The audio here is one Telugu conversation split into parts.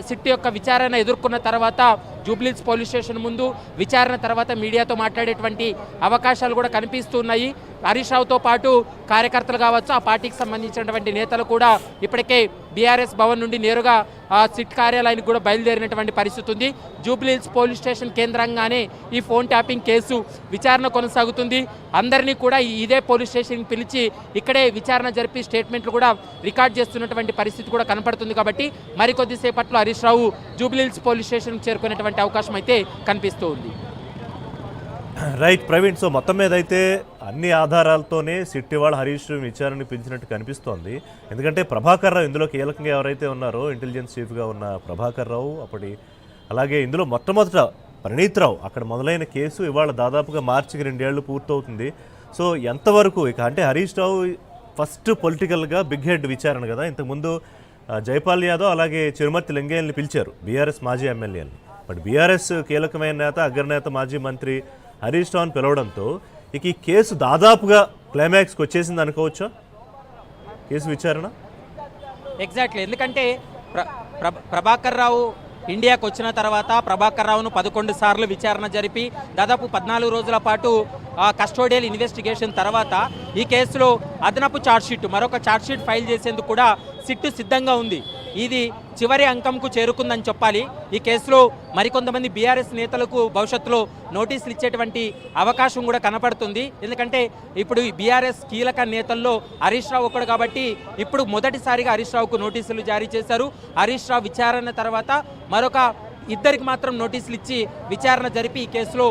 సిట్ యొక్క విచారణ ఎదుర్కొన్న తర్వాత జూబ్లీహిల్స్ పోలీస్ స్టేషన్ ముందు విచారణ తర్వాత మీడియాతో మాట్లాడేటువంటి అవకాశాలు కూడా కనిపిస్తున్నాయి. హరీష్ రావుతో పాటు కార్యకర్తలు కావచ్చు, ఆ పార్టీకి సంబంధించినటువంటి నేతలు కూడా ఇప్పటికే బీఆర్ఎస్ భవన్ నుండి నేరుగా సిట్ కార్యాలయానికి కూడా బయలుదేరినటువంటి పరిస్థితి ఉంది. జూబ్లీహిల్స్ పోలీస్ స్టేషన్ కేంద్రంగానే ఈ ఫోన్ ట్యాపింగ్ కేసు విచారణ కొనసాగుతుంది. అందరినీ కూడా ఇదే పోలీస్ స్టేషన్కి పిలిచి ఇక్కడే విచారణ జరిపి స్టేట్మెంట్లు కూడా రికార్డ్ చేస్తున్నటువంటి పరిస్థితి కూడా కనపడుతుంది. కాబట్టి మరికొద్దిసేపట్లో హరీష్ రావు జూబ్లీహిల్స్ పోలీస్ స్టేషన్కి చేరుకునేటువంటి అవకాశం అయితే కనిపిస్తూ ఉంది. రైట్ ప్రవీణ్, సో మొత్తం మీద అయితే అన్ని ఆధారాలతోనే సిట్ ఇవాళ హరీష్ విచారణని పిలిచినట్టు కనిపిస్తోంది. ఎందుకంటే ప్రభాకర్ రావు ఇందులో కీలకంగా ఎవరైతే ఉన్నారో ఇంటెలిజెన్స్ చీఫ్గా ఉన్న ప్రభాకర్ రావు, అలాగే ఇందులో మొట్టమొదట ప్రణీత్ రావు అక్కడ మొదలైన కేసు ఇవాళ దాదాపుగా మార్చికి 2 ఏళ్ళు పూర్తవుతుంది. సో ఎంతవరకు ఇక అంటే హరీష్ రావు ఫస్ట్ పొలిటికల్గా బిగ్ హెడ్ విచారణ కదా. ఇంతకుముందు జైపాల్ యాదవ్ అలాగే చిరుమర్తి లింగయ్యని పిలిచారు బీఆర్ఎస్ మాజీ ఎమ్మెల్యేని. బట్ బీఆర్ఎస్ కీలకమైన నేత, అగ్రనేత, మాజీ మంత్రి హరీష్ రావును పిలవడంతో ఇక ఈ కేసు దాదాపుగా క్లైమాక్స్కి వచ్చేసింది అనుకోవచ్చా కేసు విచారణ? ఎగ్జాక్ట్లీ. ఎందుకంటే ప్రభాకర్ రావు ఇండియాకు వచ్చిన తర్వాత ప్రభాకర్ రావును 11 సార్లు విచారణ జరిపి దాదాపు 14 రోజుల పాటు కస్టోడియల్ ఇన్వెస్టిగేషన్ తర్వాత ఈ కేసులో అదనపు ఛార్జ్షీట్, మరొక ఛార్జ్షీట్ ఫైల్ చేసేందుకు కూడా సిట్టు సిద్ధంగా ఉంది. ఇది చివరి అంకంకు చేరుకుందని చెప్పాలి. ఈ కేసులో మరికొంతమంది బీఆర్ఎస్ నేతలకు భవిష్యత్తులో నోటీసులు ఇచ్చేటువంటి అవకాశం కూడా కనపడుతుంది. ఎందుకంటే ఇప్పుడు బీఆర్ఎస్ కీలక నేతల్లో హరీష్ రావు ఒకడు కాబట్టి ఇప్పుడు మొదటిసారిగా హరీష్ రావుకు నోటీసులు జారీ చేశారు. హరీష్ రావు విచారణ తర్వాత మరొక ఇద్దరికి మాత్రం నోటీసులు ఇచ్చి విచారణ జరిపి ఈ కేసులో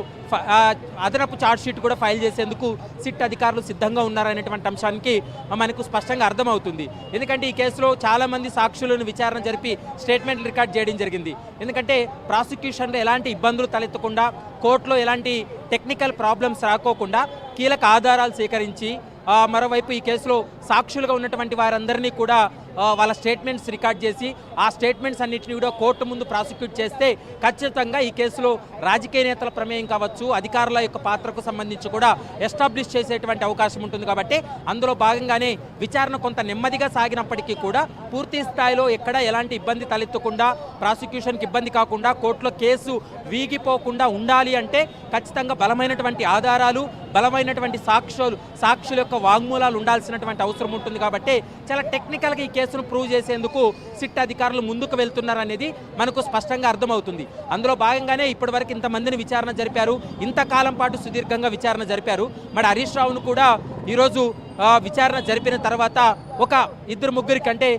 అదనపు ఛార్జ్షీట్ కూడా ఫైల్ చేసేందుకు సిట్ అధికారులు సిద్ధంగా ఉన్నారనేటువంటి అంశానికి మనకు స్పష్టంగా అర్థమవుతుంది. ఎందుకంటే ఈ కేసులో చాలామంది సాక్షులను విచారణ జరిపి స్టేట్మెంట్లు రికార్డ్ చేయడం జరిగింది. ఎందుకంటే ప్రాసిక్యూషన్లో ఎలాంటి ఇబ్బందులు తలెత్తకుండా, కోర్టులో ఎలాంటి టెక్నికల్ ప్రాబ్లమ్స్ రాకోకుండా కీలక ఆధారాలు సేకరించి మరోవైపు ఈ కేసులో సాక్షులుగా ఉన్నటువంటి వారందరినీ కూడా వాళ్ళ స్టేట్మెంట్స్ రికార్డ్ చేసి ఆ స్టేట్మెంట్స్ అన్నింటినీ కూడా కోర్టు ముందు ప్రాసిక్యూట్ చేస్తే ఖచ్చితంగా ఈ కేసులో రాజకీయ నేతల ప్రమేయం కావచ్చు, అధికారుల యొక్క పాత్రకు సంబంధించి కూడా ఎస్టాబ్లిష్ చేసేటువంటి అవకాశం ఉంటుంది. కాబట్టి అందులో భాగంగానే విచారణ కొంత నెమ్మదిగా సాగినప్పటికీ కూడా పూర్తి స్థాయిలో ఎక్కడ ఎలాంటి ఇబ్బంది తలెత్తకుండా, ప్రాసిక్యూషన్కి ఇబ్బంది కాకుండా, కోర్టులో కేసు వీగిపోకుండా ఉండాలి అంటే ఖచ్చితంగా బలమైనటువంటి ఆధారాలు, బలమైనటువంటి సాక్షుల యొక్క వాంగ్మూలాలు ఉండాల్సినటువంటి అవసరం ఉంటుంది. కాబట్టి చాలా టెక్నికల్గా ఈ కేసును ప్రూవ్ చేసేందుకు సిట్ అధికారులు ముందుకు వెళ్తున్నారనేది మనకు స్పష్టంగా అర్థమవుతుంది. అందులో భాగంగానే ఇప్పటివరకు ఇంతమందిని విచారణ జరిపారు, ఇంతకాలం పాటు సుదీర్ఘంగా విచారణ జరిపారు. మరి హరీష్ రావును కూడా ఈరోజు విచారణ జరిపిన తర్వాత ఒక 2-3 కంటే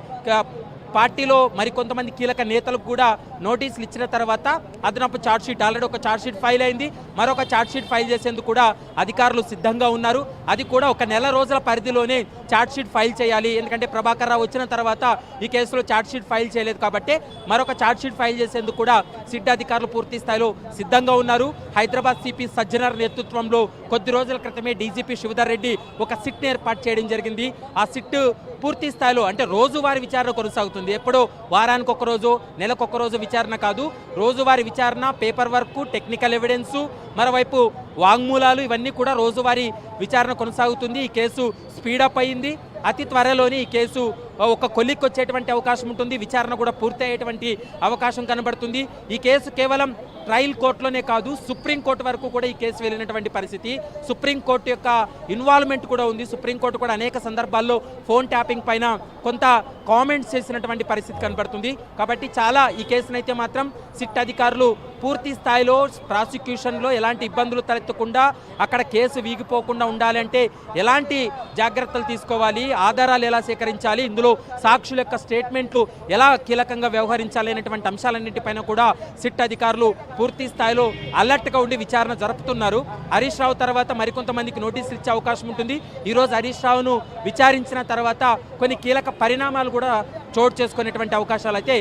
పార్టీలో మరికొంతమంది కీలక నేతలకు కూడా నోటీసులు ఇచ్చిన తర్వాత అదనపు ఛార్జ్షీట్ ఆల్రెడీ ఒక ఛార్జ్షీట్ ఫైల్ అయింది, మరొక ఛార్జ్షీట్ ఫైల్ చేసేందుకు కూడా అధికారులు సిద్ధంగా ఉన్నారు. అది కూడా ఒక నెల రోజుల పరిధిలోనే ఛార్జ్షీట్ ఫైల్ చేయాలి. ఎందుకంటే ప్రభాకర్ రావు వచ్చిన తర్వాత ఈ కేసులో ఛార్జ్షీట్ ఫైల్ చేయలేదు కాబట్టి మరొక ఛార్జ్షీట్ ఫైల్ చేసేందుకు కూడా సిట్ అధికారులు పూర్తి స్థాయిలో సిద్ధంగా ఉన్నారు. హైదరాబాద్ సిపి సజ్జనర్ నేతృత్వంలో కొద్ది రోజుల క్రితమే డీజీపీ శివధర్ రెడ్డి ఒక సిట్ని ఏర్పాటు చేయడం జరిగింది. ఆ సిట్ పూర్తి స్థాయిలో అంటే రోజువారీ విచారణ కొనసాగుతుంది. ఎప్పుడో వారానికి ఒక రోజు, నెలకు ఒక రోజు విచారణ కాదు, రోజువారీ విచారణ, పేపర్ వర్క్, టెక్నికల్ ఎవిడెన్సు, మరోవైపు వాంగ్మూలాలు, ఇవన్నీ కూడా రోజువారీ విచారణ కొనసాగుతుంది. ఈ కేసు స్పీడప్ అయింది. అతి త్వరలోనే ఈ కేసు ఒక కొలిక్కి వచ్చేటువంటి అవకాశం ఉంటుంది. విచారణ కూడా పూర్తి అయ్యేటువంటి అవకాశం కనబడుతుంది. ఈ కేసు కేవలం ట్రయల్ కోర్టులోనే కాదు, సుప్రీంకోర్టు వరకు కూడా ఈ కేసు వెళ్ళినటువంటి పరిస్థితి. సుప్రీంకోర్టు యొక్క ఇన్వాల్వ్మెంట్ కూడా ఉంది. సుప్రీంకోర్టు కూడా అనేక సందర్భాల్లో ఫోన్ ట్యాపింగ్ పైన కొంత కామెంట్స్ చేసినటువంటి పరిస్థితి కనబడుతుంది. కాబట్టి చాలా ఈ కేసునైతే మాత్రం సిట్ అధికారులు పూర్తి స్థాయిలో ప్రాసిక్యూషన్లో ఎలాంటి ఇబ్బందులు తలెత్తకుండా, అక్కడ కేసు వీగిపోకుండా ఉండాలంటే ఎలాంటి జాగ్రత్తలు తీసుకోవాలి, ఆధారాలు ఎలా సేకరించాలి, ఇందులో సాక్షుల యొక్క స్టేట్మెంట్లు ఎలా కీలకంగా వ్యవహరించాలి అనేటువంటి అంశాలన్నింటిపైన కూడా సిట్ అధికారులు పూర్తి స్థాయిలో అలర్ట్గా ఉండి విచారణ జరుపుతున్నారు. హరీష్ రావు తర్వాత మరికొంతమందికి నోటీసులు ఇచ్చే అవకాశం ఉంటుంది. ఈరోజు హరీష్ రావును విచారించిన తర్వాత కొన్ని కీలక పరిణామాలు కూడా చోటు చేసుకునేటువంటి అవకాశాలు అయితే